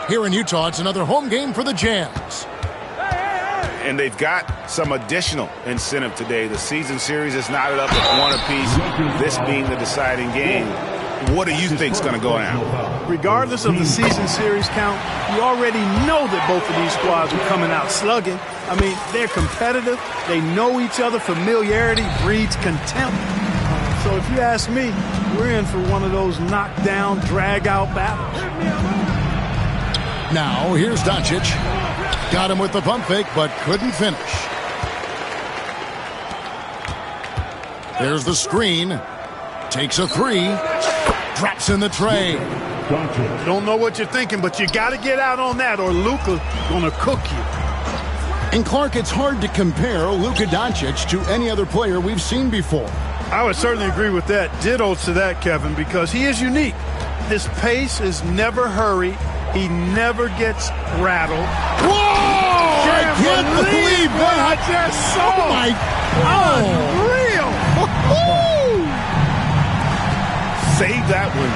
Here in Utah, it's another home game for the Jazz. And they've got some additional incentive today. The season series is knotted up at 1 apiece, this being the deciding game. What do you think is going to go down? Regardless of the season series count, you already know that both of these squads are coming out slugging. I mean, they're competitive. They know each other. Familiarity breeds contempt. So if you ask me, we're in for one of those knockdown, drag-out battles. Now, here's Doncic. Got him with the pump fake, but couldn't finish. There's the screen. Takes a three. Drops in the tray. Don't know what you're thinking, but you got to get out on that or Luka gonna cook you. And Clark, it's hard to compare Luka Doncic to any other player we've seen before. I would certainly agree with that. Ditto to that, Kevin, because he is unique. His pace is never hurried. He never gets rattled. Whoa! I can't believe that! I just saw. Oh my God! Unreal! Save that one.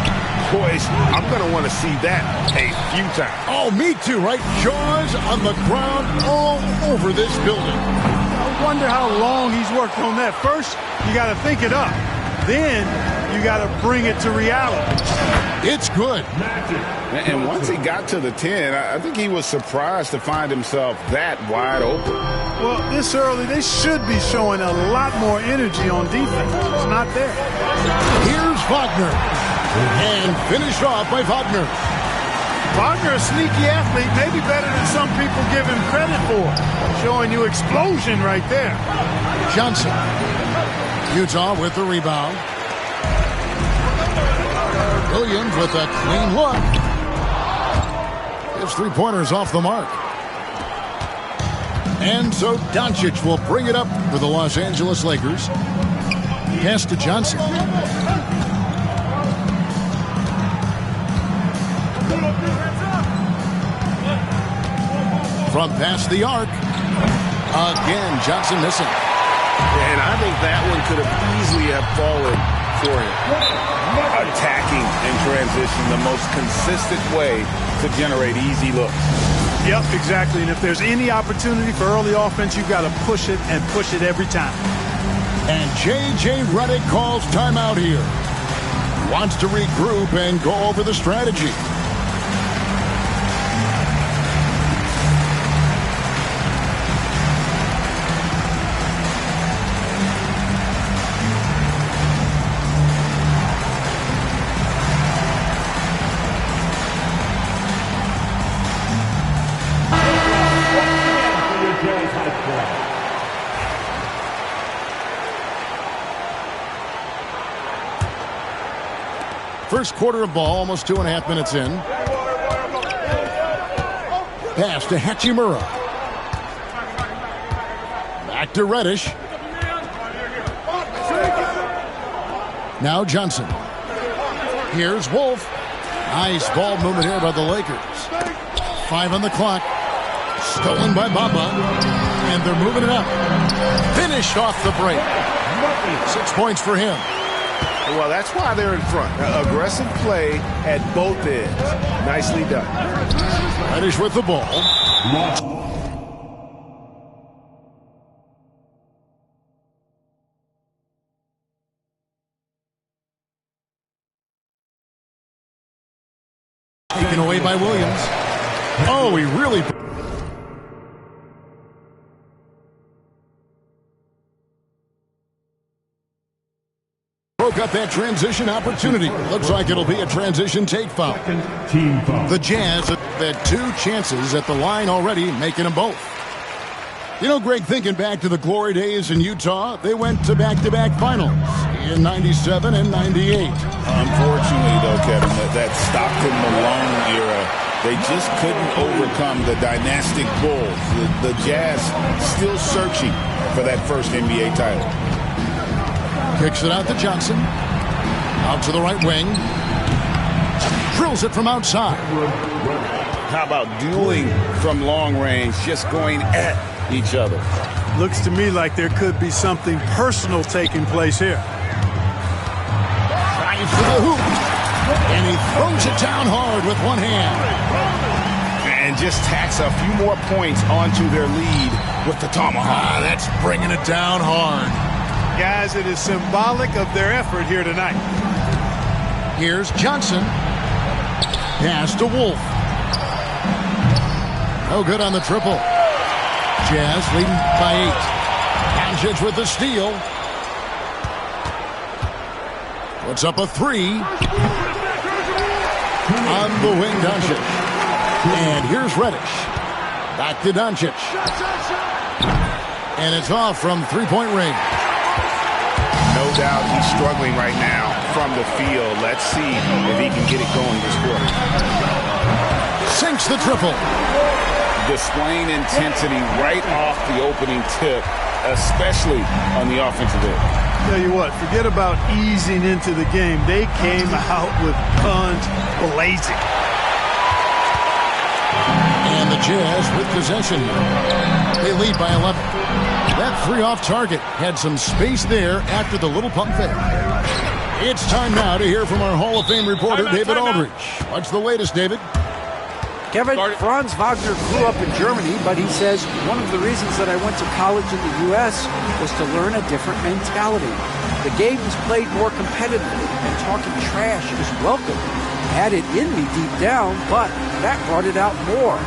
Boys, I'm going to want to see that a few times. Oh, me too, right? Jaws on the ground all over this building. I wonder how long he's worked on that. First, you got to think it up. Then, you got to bring it to reality. It's good. And once he got to the 10, I think he was surprised to find himself that wide open. Well, this early, they should be showing a lot more energy on defense. It's not there. Here's Wagner. And finished off by Wagner. Wagner, a sneaky athlete, maybe better than some people give him credit for. Showing you explosion right there. Johnson. Utah with the rebound. Williams with a clean look. His three-pointers off the mark. And so Doncic will bring it up for the Los Angeles Lakers. Pass to Johnson. From past the arc. Again, Johnson missing. And I think that one could have easily have fallen for him. Attacking in transition, the most consistent way to generate easy looks. Yep, exactly. And if there's any opportunity for early offense, you've got to push it and push it every time. And J.J. Redick calls timeout here. Wants to regroup and go over the strategy. First quarter of ball, almost 2.5 minutes in. Pass to Hachimura. Back to Reddish. Now Johnson. Here's Wolf. Nice ball movement here by the Lakers. 5 on the clock. Stolen by Bamba. And they're moving it up. Finished off the break. 6 points for him. Well, that's why they're in front. Aggressive play at both ends. Nicely done. Reddish with the ball. Taken away by Williams. Oh, he really... broke up that transition opportunity. Looks like it'll be a transition take foul. The Jazz have had 2 chances at the line already, making them both. You know, Greg, thinking back to the glory days in Utah, they went to back-to-back finals in 97 and 98. Unfortunately, though, Kevin, that Stockton-Malone era, they just couldn't overcome the dynastic Bulls. The Jazz still searching for that first NBA title. Kicks it out to Johnson. Out to the right wing. Drills it from outside. How about dueling from long range, just going at each other? Looks to me like there could be something personal taking place here. Tries for the hoop. And he throws it down hard with one hand. and just tacks a few more points onto their lead with the tomahawk. That's bringing it down hard. Guys, it is symbolic of their effort here tonight. Here's Johnson. Pass to Wolf. No good on the triple. Jazz leading by 8. Doncic with the steal. Puts up a 3. On the wing, Doncic. And here's Reddish. Back to Doncic. And it's off from three-point range. No doubt he's struggling right now from the field. Let's see if he can get it going this quarter. Sinks the triple. Displaying intensity right off the opening tip, especially on the offensive end. Tell you what, forget about easing into the game. They came out with guns blazing. And the Jazz with possession. They lead by 11. That 3 off target had some space there after the little pump fake. It's time now to hear from our Hall of Fame reporter, David Aldridge. What's the latest, David? Kevin, Franz Wagner grew up in Germany, but he says one of the reasons that I went to college in the U.S. was to learn a different mentality. The game is played more competitively, and talking trash is welcome. I had it in me deep down, but that brought it out more.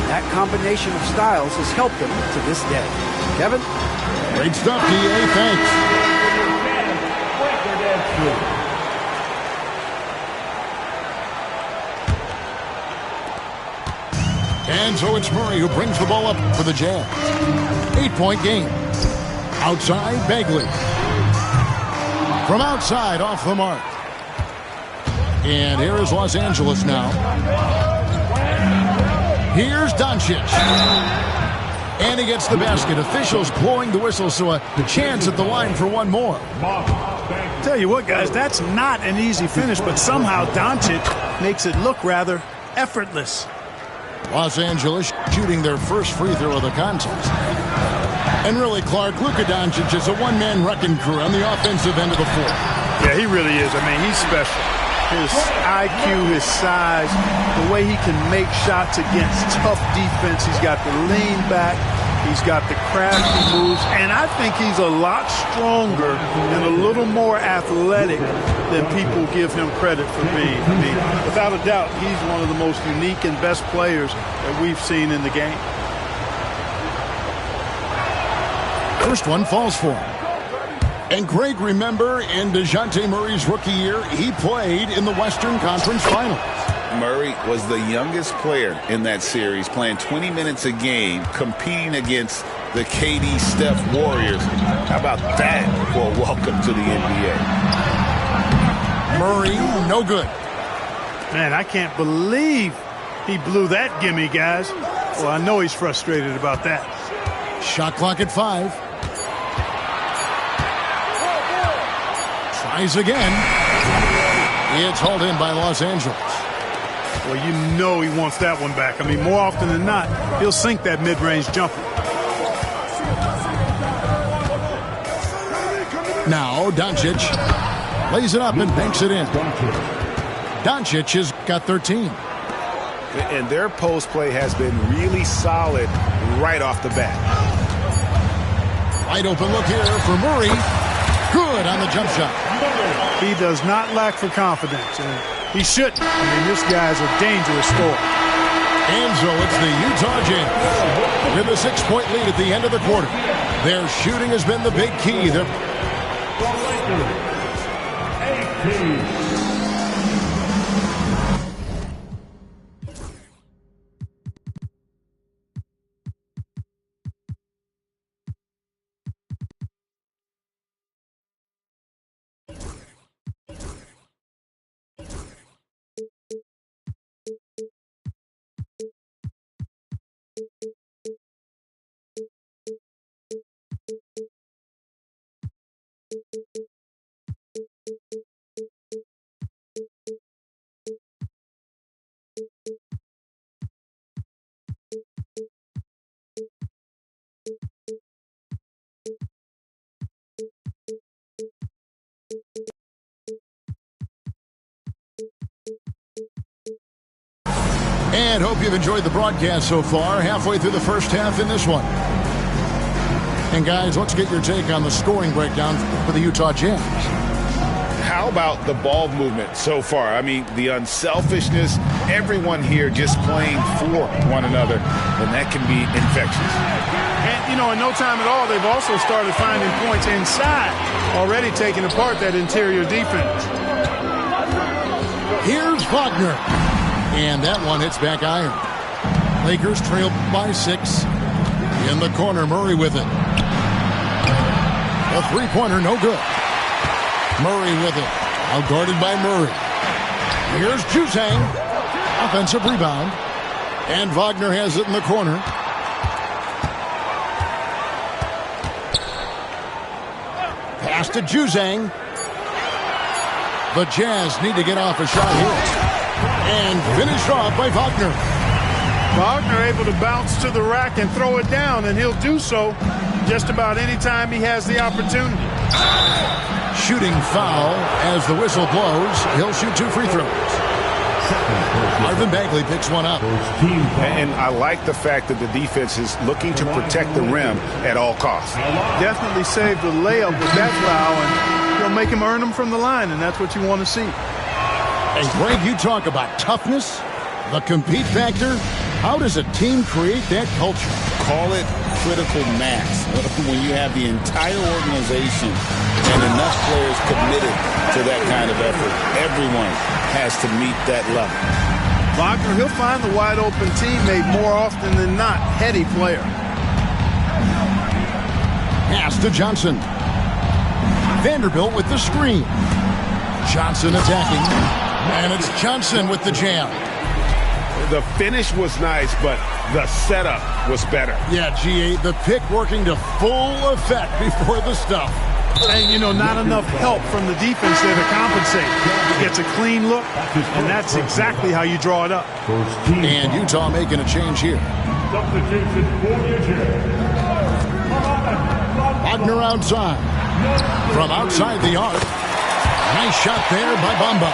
That combination of styles has helped him to this day. Kevin? Great stuff, D.A. Thanks. And so it's Murray who brings the ball up for the Jazz. 8-point game. Outside, Bagley. From outside, off the mark. And here is Los Angeles now. Here's Doncic. And he gets the basket. Officials blowing the whistle, so a chance at the line for one more. Tell you what, guys, that's not an easy finish, but somehow Doncic makes it look rather effortless. Los Angeles shooting their first free throw of the contest. And really, Clark, Luka Doncic is a one-man wrecking crew on the offensive end of the floor. Yeah, he really is. I mean, he's special. His IQ, his size, the way he can make shots against tough defense. He's got the lean back. He's got the crafty moves. And I think he's a lot stronger and a little more athletic than people give him credit for being. I mean, without a doubt, he's one of the most unique and best players that we've seen in the game. First one falls for him. And Greg, remember, in DeJounte Murray's rookie year, he played in the Western Conference Finals. Murray was the youngest player in that series, playing 20 minutes a game, competing against the KD Steph Warriors. How about that for a welcome to the NBA? Murray, no good. Man, I can't believe he blew that gimme, guys. Well, I know he's frustrated about that. Shot clock at 5. Tries again. It's hauled in by Los Angeles. Well, you know he wants that one back. I mean, more often than not, he'll sink that mid-range jumper. Now, Doncic lays it up and banks it in. Doncic has got 13. And their post play has been really solid right off the bat. Wide open look here for Murray. Good on the jump shot. He does not lack for confidence, and he shouldn't. I mean, this guy's a dangerous scorer. And so it's the Utah Jazz with a 6-point lead at the end of the quarter. Their shooting has been the big key. And hope you've enjoyed the broadcast so far. Halfway through the first half in this one. And guys, let's get your take on the scoring breakdown for the Utah Jazz. How about the ball movement so far? I mean, the unselfishness, everyone here just playing for one another, and that can be infectious. And, you know, in no time at all, they've also started finding points inside, already taking apart that interior defense. Here's Wagner. And that one hits back iron. Lakers trail by 6. In the corner, Murray with it. A three-pointer, no good. Murray with it. Out guarded by Murray. Here's Juzang. Offensive rebound. And Wagner has it in the corner. Pass to Juzang. The Jazz need to get off a shot here. And finished off by Wagner. Wagner able to bounce to the rack and throw it down, and he'll do so just about any time he has the opportunity. Shooting foul as the whistle blows. He'll shoot 2 free throws. Marvin Bagley picks one up. And I like the fact that the defense is looking to protect the rim at all costs. Definitely saved the layup with that foul, and you'll make him earn them from the line, and that's what you want to see. And Greg, you talk about toughness, the compete factor. How does a team create that culture? Call it critical mass. When you have the entire organization and enough players committed to that kind of effort, everyone has to meet that level. Wagner, he'll find the wide open teammate more often than not. Heady player. Pass to Johnson. Vanderbilt with the screen. Johnson attacking. And it's Johnson with the jam. The finish was nice, but the setup was better. Yeah, G8, the pick working to full effect before the stuff. And, you know, not enough help from the defense there to compensate. He gets a clean look, and that's exactly how you draw it up. And Utah making a change here. Wagner outside. From outside the arc. Nice shot there by Bamba.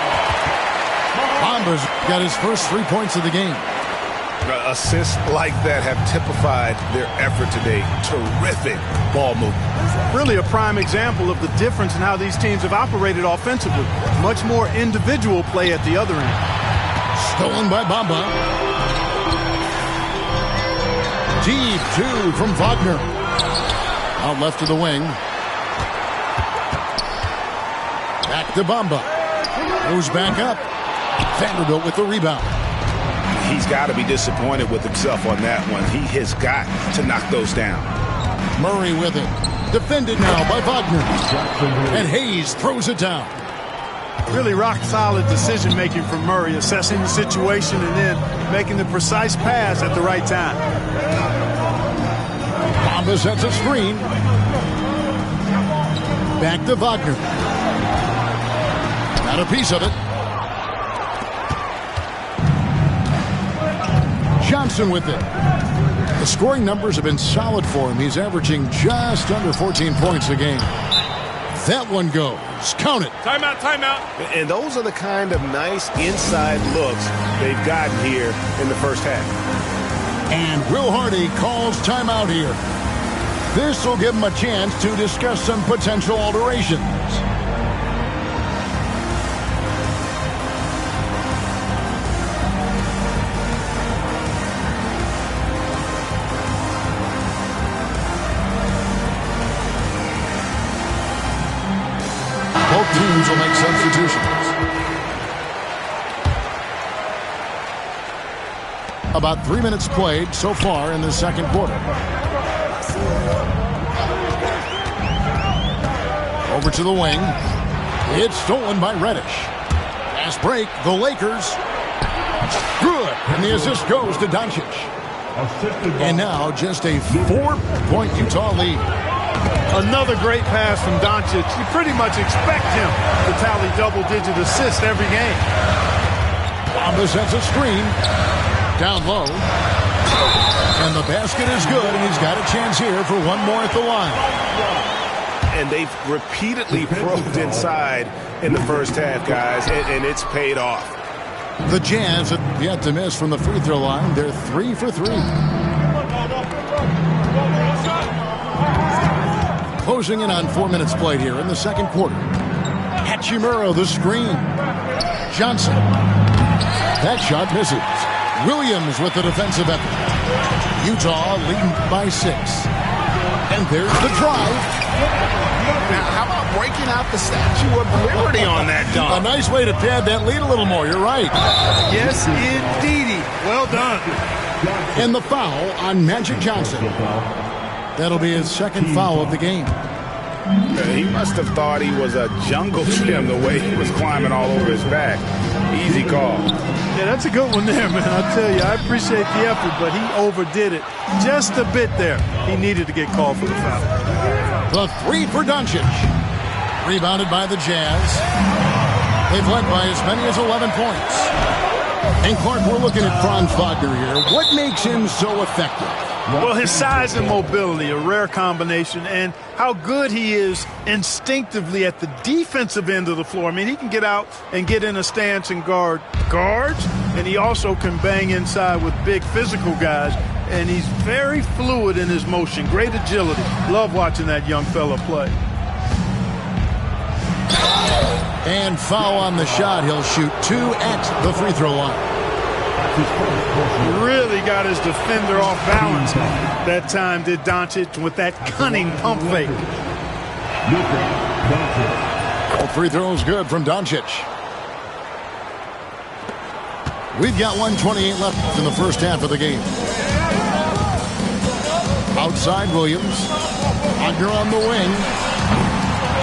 Bamba's got his first 3 points of the game. Assists like that have typified their effort today. Terrific ball movement. Really a prime example of the difference in how these teams have operated offensively. Much more individual play at the other end. Stolen by Bamba. Deep 2 from Wagner. Out left to the wing. Back to Bamba. Goes back up. Vanderbilt with the rebound. He's got to be disappointed with himself on that one. He has got to knock those down. Murray with it. Defended now by Wagner. And Hayes throws it down. Really rock-solid decision-making from Murray, assessing the situation and then making the precise pass at the right time. Bamba sets a screen. Back to Wagner. Got a piece of it. Johnson with it. The scoring numbers have been solid for him. He's averaging just under 14 points a game. That one goes. Count it. Timeout, timeout. And those are the kind of nice inside looks they've gotten here in the first half. And Will Hardy calls timeout here. This will give him a chance to discuss some potential alterations. Both teams will make substitutions. About 3 minutes played so far in the second quarter. Over to the wing. It's stolen by Reddish. Fast break, the Lakers. Good. And the assist goes to Doncic. And now just a 4-point Utah lead. Another great pass from Doncic. You pretty much expect him to tally double-digit assists every game. Bamba sets a screen. Down low. And the basket is good, and he's got a chance here for one more at the line. And they've repeatedly probed inside in the first half, guys, and it's paid off. The Jazz have yet to miss from the free throw line. They're 3 for 3. Closing in on 4 minutes played here in the second quarter. Hachimura, the screen. Johnson. That shot misses. Williams with the defensive effort. Utah leading by 6. And there's the drive. Now, how about breaking out the Statue of Liberty on that dunk? A nice way to pad that lead a little more. You're right. Yes, indeedy. Well done. And the foul on Magic Johnson. That'll be his second foul of the game. He must have thought he was a jungle gym the way he was climbing all over his back. Easy call. Yeah, that's a good one there, man. I tell you, I appreciate the effort, but he overdid it just a bit there. He needed to get called for the foul. The three for Doncic. Rebounded by the Jazz. They've led by as many as 11 points. And Clark, we're looking at Franz Wagner here. What makes him so effective? Well, his size and mobility, a rare combination, and how good he is instinctively at the defensive end of the floor. I mean, he can get out and get in a stance and guard guards, and he also can bang inside with big physical guys, and he's very fluid in his motion, great agility. Love watching that young fella play. And foul on the shot. He'll shoot 2 at the free throw line. Really got his defender off balance that time, did Doncic, with that cunning pump fake. All free throws good from Doncic. We've got 1:28 left in the first half of the game. Outside Williams. Wagner on the wing.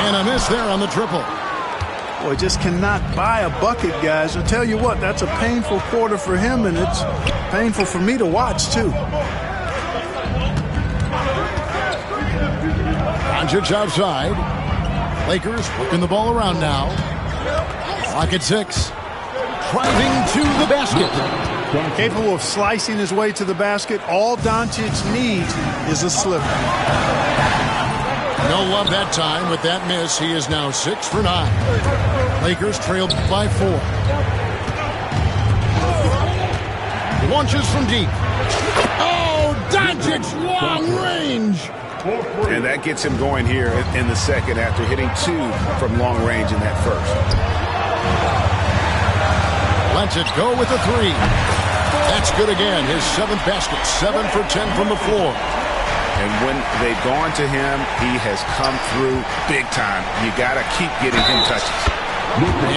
And a miss there on the triple. Boy, just cannot buy a bucket, guys. I'll tell you what, that's a painful quarter for him, and it's painful for me to watch, too. Doncic outside. Lakers working the ball around now. Clock at 6. Driving to the basket. Capable of slicing his way to the basket. All Doncic needs is a slipper. No love that time with that miss. He is now 6 for 9. Lakers trailed by 4. Launches from deep. Oh, Doncic, long range. And that gets him going here in the second after hitting 2 from long range in that first. Lets it go with a 3. That's good again. His 7th basket. 7 for 10 from the floor. And when they've gone to him, he has come through big time. You got to keep getting him touches.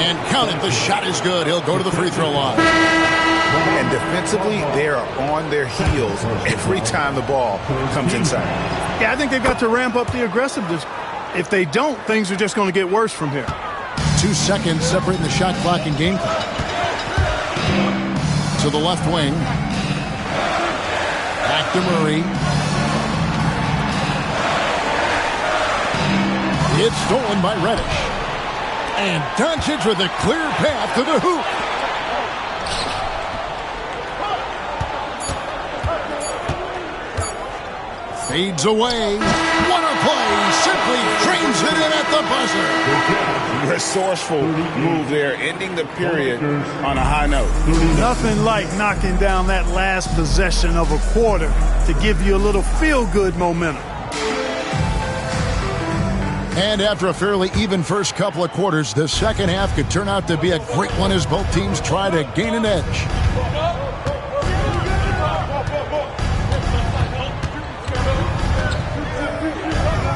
And count it. The shot is good. He'll go to the free throw line. And defensively, they are on their heels every time the ball comes inside. Yeah, I think they've got to ramp up the aggressiveness. If they don't, things are just going to get worse from here. 2 seconds separating the shot clock and game clock. To the left wing. Back to Murray. It's stolen by Reddish. And Doncic with a clear path to the hoop. Fades away. What a play. Simply trains it in at the buzzer. Resourceful move there, ending the period on a high note. Nothing like knocking down that last possession of a quarter to give you a little feel-good momentum. And after a fairly even first couple of quarters, the second half could turn out to be a great one as both teams try to gain an edge.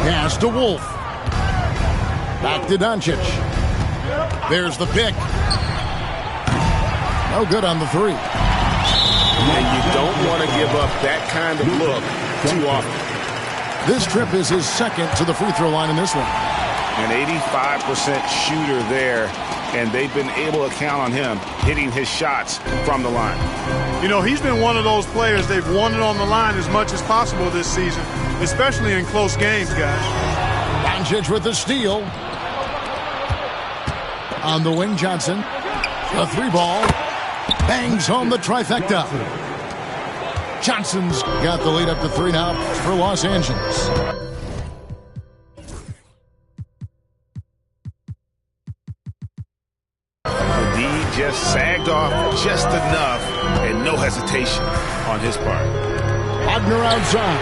Pass to Wolf. Back to Doncic. There's the pick. No good on the 3. And you don't want to give up that kind of look too often. This trip is his second to the free throw line in this one. An 85% shooter there, and they've been able to count on him hitting his shots from the line. You know, he's been one of those players they've wanted on the line as much as possible this season, especially in close games, guys. Doncic with the steal. On the wing, Johnson. A 3-ball. Bangs home the trifecta. Johnson's got the lead up to 3 now for Los Angeles. The D just sagged off hesitation on his part. Wagner outside.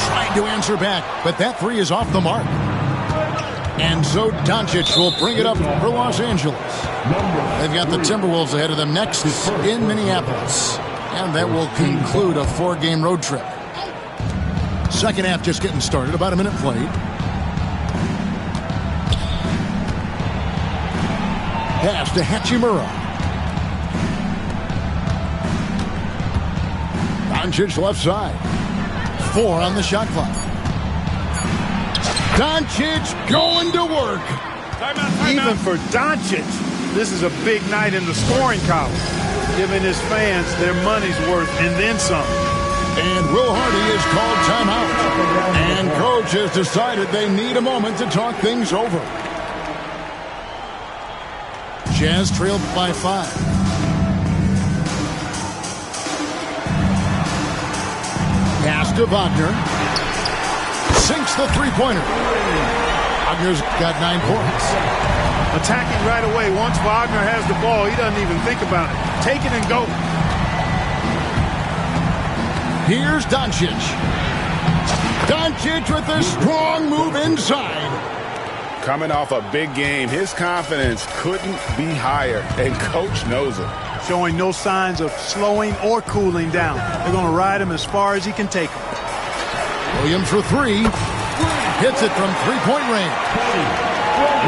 Trying to answer back, but that three is off the mark. And so Doncic will bring it up for Los Angeles. They've got the Timberwolves ahead of them next in Minneapolis. And that will conclude a 4-game road trip. Second half just getting started, about a minute played. Pass to Hachimura. Doncic left side. 4 on the shot clock. Doncic going to work. Even for Doncic, this is a big night in the scoring column, giving his fans their money's worth and then some. And Will Hardy is called timeout. And coach has decided they need a moment to talk things over. Jazz trailed by 5. Pass to Wagner. Sinks the three-pointer. Wagner's got 9 points. Attacking right away. Once Wagner has the ball, he doesn't even think about it. Take it and go. Here's Doncic. Doncic with a strong move inside. Coming off a big game, his confidence couldn't be higher, and coach knows it. Showing no signs of slowing or cooling down. They're going to ride him as far as he can take him. Williams for 3. Hits it from three-point range.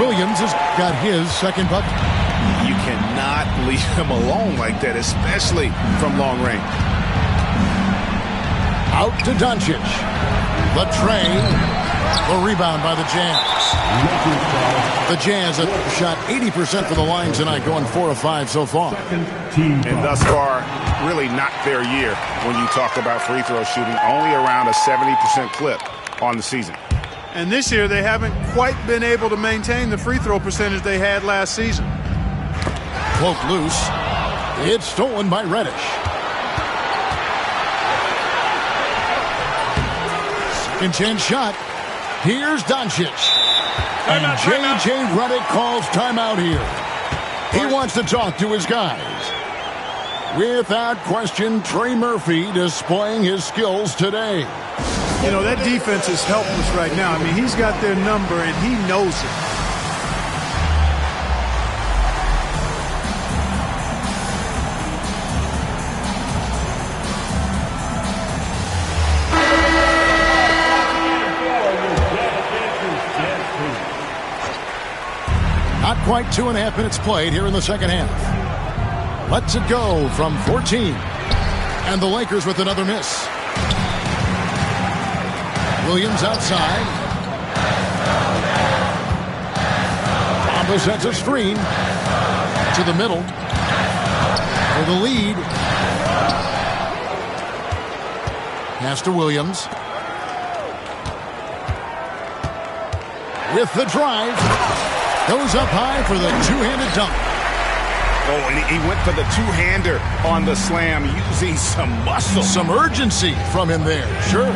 Williams has got his second bucket. You cannot leave him alone like that, especially from long range. Out to Doncic. The train. The rebound by the Jazz. The Jazz have shot 80% for the line tonight, going 4 of 5 so far. And thus far, really not their year when you talk about free throw shooting. Only around a 70% clip on the season. And this year, they haven't quite been able to maintain the free throw percentage they had last season. Cloak loose. It's stolen by Reddish. Second chance shot. Here's Doncic. And J.J. Redick calls timeout here. He wants to talk to his guys. Without question, Trey Murphy displaying his skills today. You know, that defense is helpless right now. I mean, he's got their number, and he knows it. Not quite 2.5 minutes played here in the second half. Lets it go from 14. And the Lakers with another miss. Williams outside. Bamba sets a screen to the middle for the lead. Pass to Williams. With the drive. Goes up high for the two-handed dunk. Oh, and he went for the two-hander on the slam, using some muscle. Some urgency from him there, sure.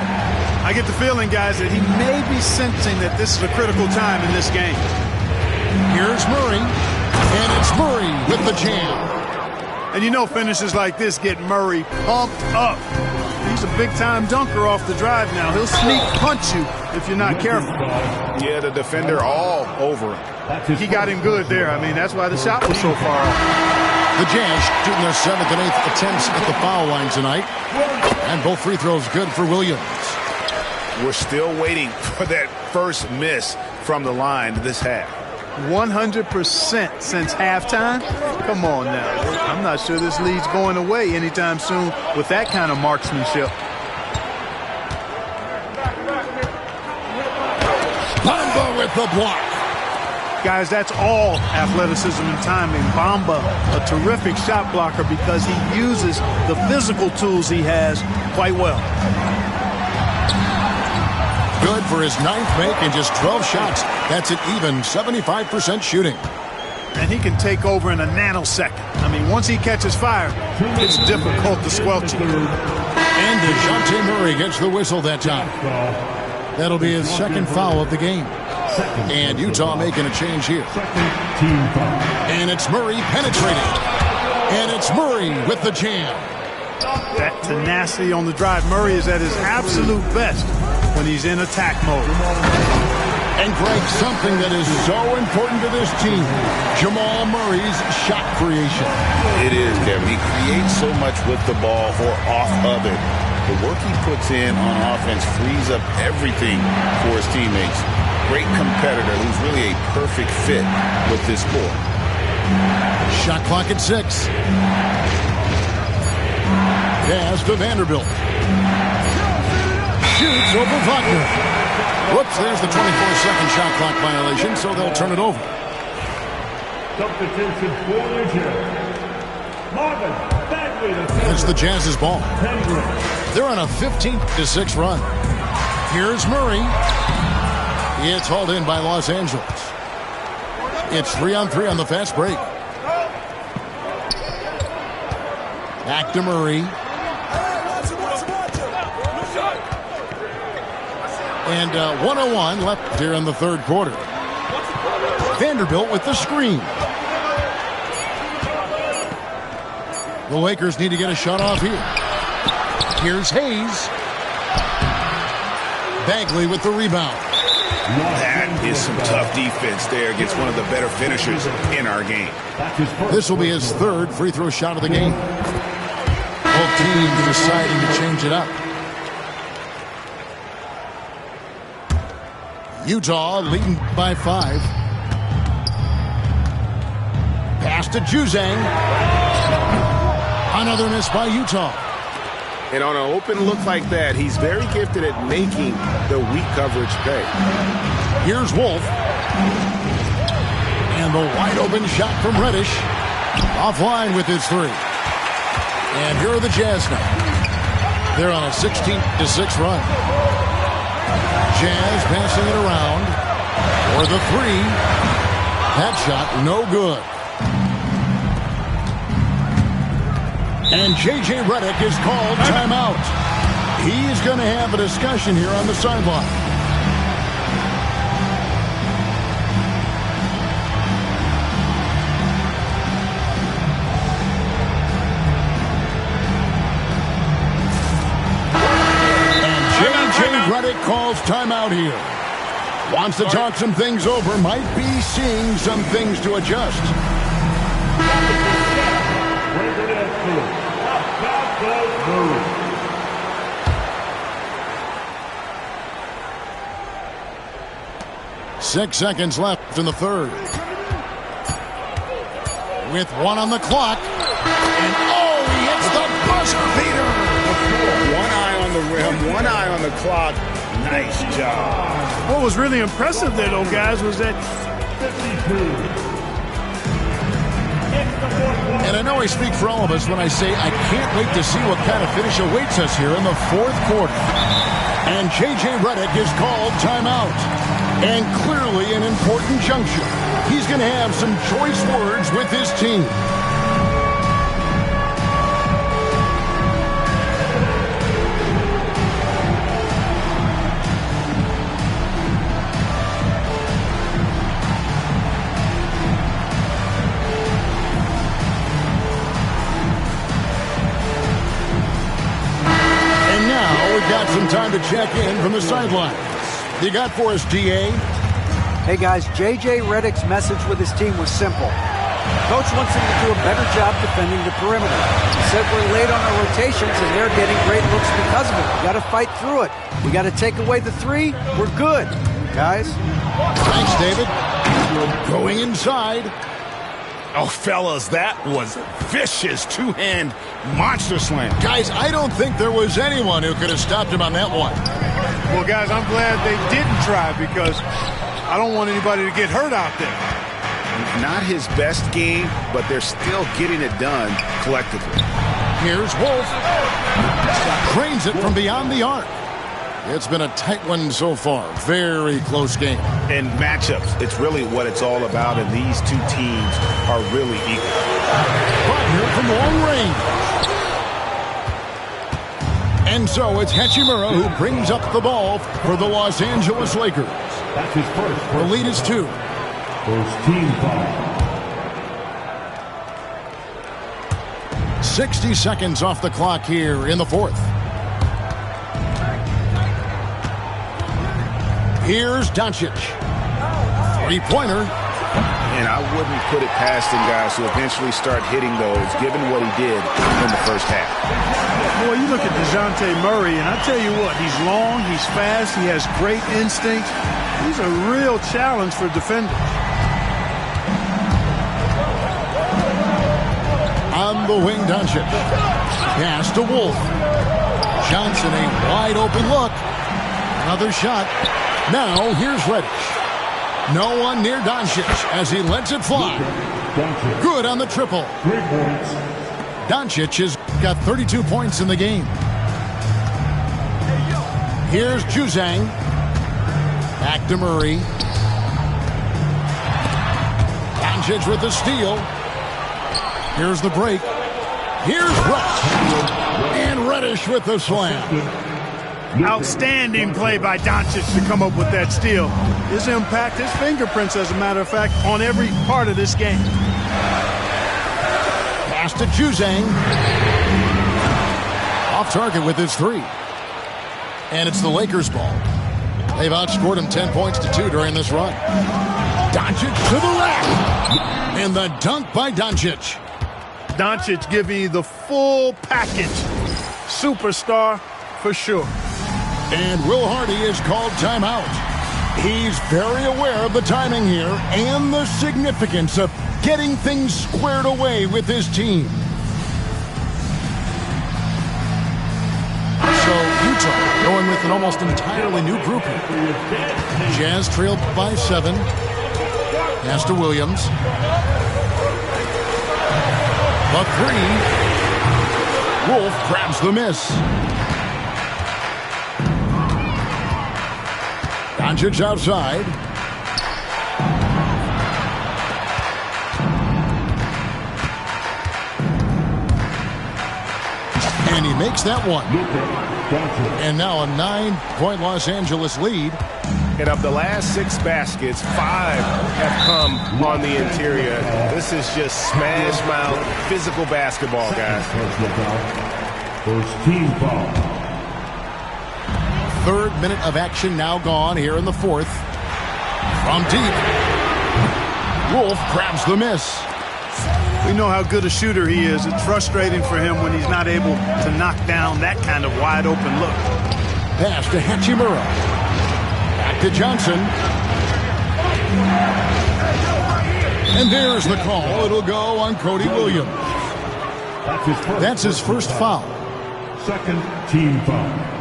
I get the feeling, guys, that he may be sensing that this is a critical time in this game. Here's Murray, and it's Murray with the jam. And you know finishes like this get Murray pumped up. He's a big-time dunker off the drive now. He'll sneak punch you if you're not careful. Yeah, the defender all over him. He got him good there. I mean, that's why the shot was so far off. The Jazz shooting their 7th and 8th attempts at the foul line tonight. And both free throws good for Williams. We're still waiting for that first miss from the line this half. 100% since halftime? Come on now. I'm not sure this lead's going away anytime soon with that kind of marksmanship. Bamba with the block. Guys, that's all athleticism and timing. Bamba, a terrific shot blocker because he uses the physical tools he has quite well. Good for his 9th make and just 12 shots. That's an even 75% shooting. And he can take over in a nanosecond. I mean, once he catches fire, it's difficult to squelch it. And DeJounte Murray gets the whistle that time. That'll be his second foul of the game. And Utah making a change here. And it's Murray penetrating. And it's Murray with the jam. That tenacity on the drive. Murray is at his absolute best when he's in attack mode. And Greg, something that is so important to this team, Jamal Murray's shot creation. It is, Kevin. He creates so much with the ball or off of it. The work he puts in on offense frees up everything for his teammates. Great competitor who's really a perfect fit with this score. Shot clock at 6. Pass to Vanderbilt. Shoots over Wagner. Whoops, there's the 24-second shot clock violation, so they'll turn it over. Substitution for the Jazz. Marvin Bagley. It's the Jazz's ball. They're on a 15-6 run. Here's Murray. It's hauled in by Los Angeles. It's 3-on-3 on the fast break. Back to Murray. And 1:01 left here in the third quarter. Vanderbilt with the screen. The Lakers need to get a shot off here. Here's Hayes. Bagley with the rebound. That is some tough defense there against one of the better finishers in our game. This will be his third free throw shot of the game. Both teams deciding to change it up. Utah leading by 5. Pass to Juzang. Another miss by Utah. And on an open look like that, he's very gifted at making the weak coverage pay. Here's Wolf. And the wide open shot from Reddish. Offline with his 3. And here are the Jazz now. They're on a 16-6 run. Jazz passing it around for the 3. That shot no good. And J.J. Redick is called timeout. He's going to have a discussion here on the sideline. Redick calls timeout here. Wants to talk some things over. Might be seeing some things to adjust. Six seconds left in the third. With 1 on the clock. And he hits the buzzer beater. One eye on the rim, one eye on the clock. Nice job. What was really impressive there, though, guys, was that... 52. And I know I speak for all of us when I say I can't wait to see what kind of finish awaits us here in the fourth quarter. And J.J. Redick is called timeout. And clearly an important juncture. He's going to have some choice words with his team. Got some time to check in from the sidelines. You got for us, D.A.? Hey, guys, J.J. Redick's message with his team was simple. Coach wants him to do a better job defending the perimeter. He said we're late on our rotations, and they're getting great looks because of it. We got to fight through it. We got to take away the 3. We're good, guys. Thanks, David. Going inside. Oh, fellas, that was vicious two-hand monster slam. Guys, I don't think there was anyone who could have stopped him on that one. Well, guys, I'm glad they didn't try because I don't want anybody to get hurt out there. Not his best game, but they're still getting it done collectively. Here's Wolf. Cranes it from beyond the arc. It's been a tight one so far. Very close game. And matchups, it's really what it's all about, and these two teams are really equal. Wagner from long range. And so it's Hachimura who brings up the ball for the Los Angeles Lakers. That's his first. The lead is 2. First team foul. 60 seconds off the clock here in the fourth. Here's Doncic. Three-pointer. And I wouldn't put it past him, guys, to eventually start hitting those, given what he did in the first half. Boy, you look at DeJounte Murray, and I tell you what, he's long, he's fast, he has great instincts. He's a real challenge for defenders. On the wing, Doncic. Pass to Wolf. Johnson, a wide-open look. Another shot. Now, here's Reddish. No one near Doncic as he lets it fly. Good on the triple. 3 points. Doncic has got 32 points in the game. Here's Juzang. Back to Murray. Doncic with the steal. Here's the break. Here's Reddish. And Reddish with the slam. Outstanding play by Doncic to come up with that steal. His impact, his fingerprints, as a matter of fact, on every part of this game. Pass to Juzang. Off target with his three. And it's the Lakers' ball. They've outscored him 10 points to 2 during this run. Doncic to the rack. And the dunk by Doncic. Doncic giving you the full package. Superstar for sure. And Will Hardy is called timeout. He's very aware of the timing here and the significance of getting things squared away with his team. So Utah going with an almost entirely new group here. Jazz trailed by 7. Pass to Williams. The three. Wolf grabs the miss. Doncic outside. And he makes that one. And now a 9-point Los Angeles lead. And of the last 6 baskets, 5 have come on the interior. This is just smash mouth, physical basketball, guys. First team foul. Third minute of action now gone here in the fourth. From deep. Wolf grabs the miss. We know how good a shooter he is. It's frustrating for him when he's not able to knock down that kind of wide open look. Pass to Hachimura. Back to Johnson. And there's the call. It'll go on Cody Williams. That's his first foul. Second team foul.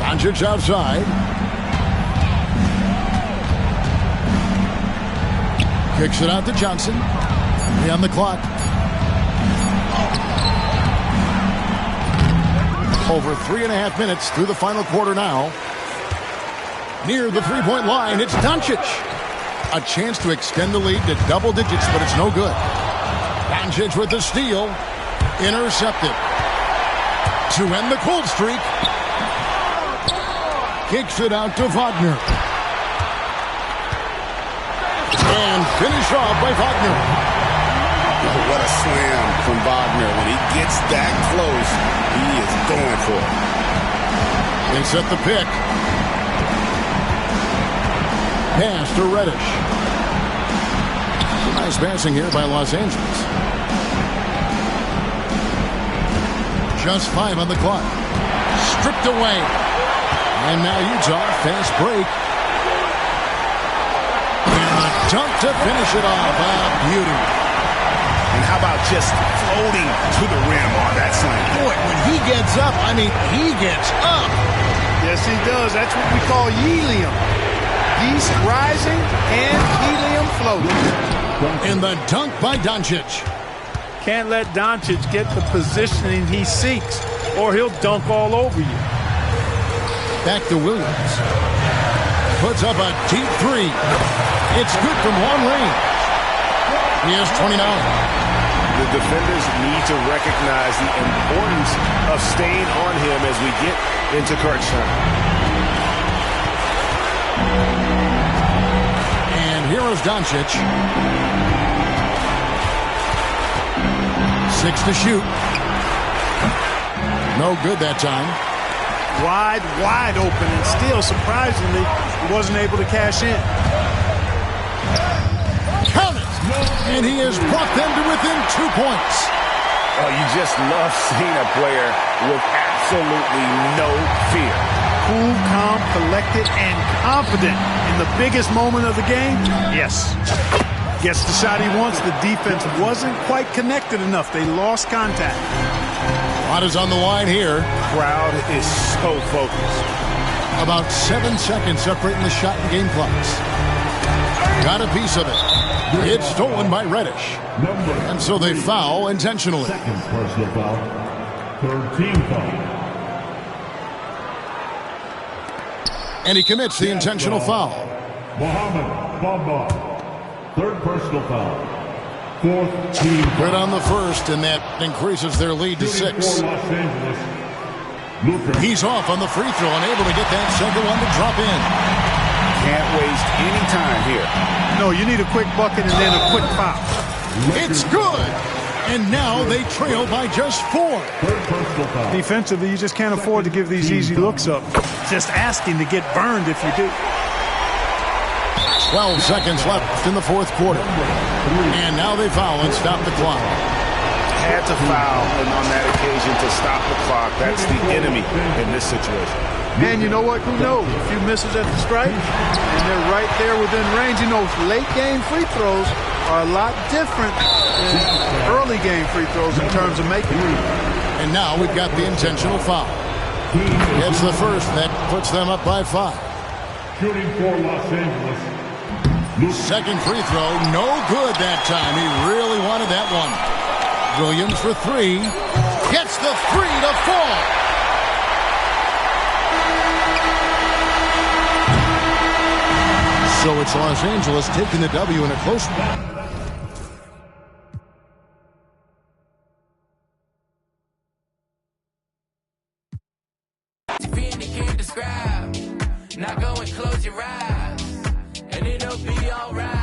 Doncic outside. Kicks it out to Johnson. 3 on the clock. Over 3.5 minutes through the final quarter now. Near the three-point line, it's Doncic. A chance to extend the lead to double digits, but it's no good. Doncic with the steal. Intercepted. To end the cold streak. Kicks it out to Wagner. And finish off by Wagner. Oh, what a slam from Wagner. When he gets that close, he is going for it. They set the pick. Pass to Reddish. Nice passing here by Los Angeles. Just 5 on the clock. Stripped away. And now Utah, fast break. And a dunk to finish it off. Beauty. And how about just floating to the rim on that slam? Boy, when he gets up, I mean, he gets up. Yes, he does. That's what we call helium. Yeast rising and helium floating. And the dunk by Doncic. Can't let Doncic get the positioning he seeks, or he'll dunk all over you. Back to Williams. Puts up a deep three. It's good from long range. He has 29. The defenders need to recognize the importance of staying on him as we get into crunch time. And here Scores Doncic. 6 to shoot. No good that time. Wide open, and still, surprisingly, he wasn't able to cash in. Count it! And he has brought them to within 2 points. Oh, you just love seeing a player with absolutely no fear. Cool, calm, collected, and confident in the biggest moment of the game. Yes. Gets the shot he wants. The defense wasn't quite connected enough. They lost contact. A lot is on the line here. Crowd is so focused. About 7 seconds separating the shot and game clocks. Got a piece of it. It's stolen by Reddish. And so they foul intentionally. Second personal foul. Third team foul. And he commits the intentional foul. Mohamed Bamba. Third personal foul. Fourth team foul. Right on the first, and that increases their lead to 6. For Los Angeles, Luka. He's off on the free throw and able to get that second one to drop in. Can't waste any time here. No, you need a quick bucket and then a quick foul. It's good. And now they trail by just 4. Third personal foul. Defensively, you just can't afford to give these easy looks up. Just asking to get burned if you do. 12 seconds left in the fourth quarter. And now they foul and stop the clock. Had to foul on that occasion to stop the clock. That's the enemy in this situation. And you know what? Who knows? A few misses at the stripe, and they're right there within range. You know, late game free throws are a lot different than early game free throws in terms of making them. And now we've got the intentional foul. It's the first that puts them up by 5. Shooting for Los Angeles. Second free throw, no good that time. He really wanted that one. Williams for 3. Gets the 3 to fall. So it's Los Angeles taking the W in a close one. Now go and close your eyes, and it'll be alright.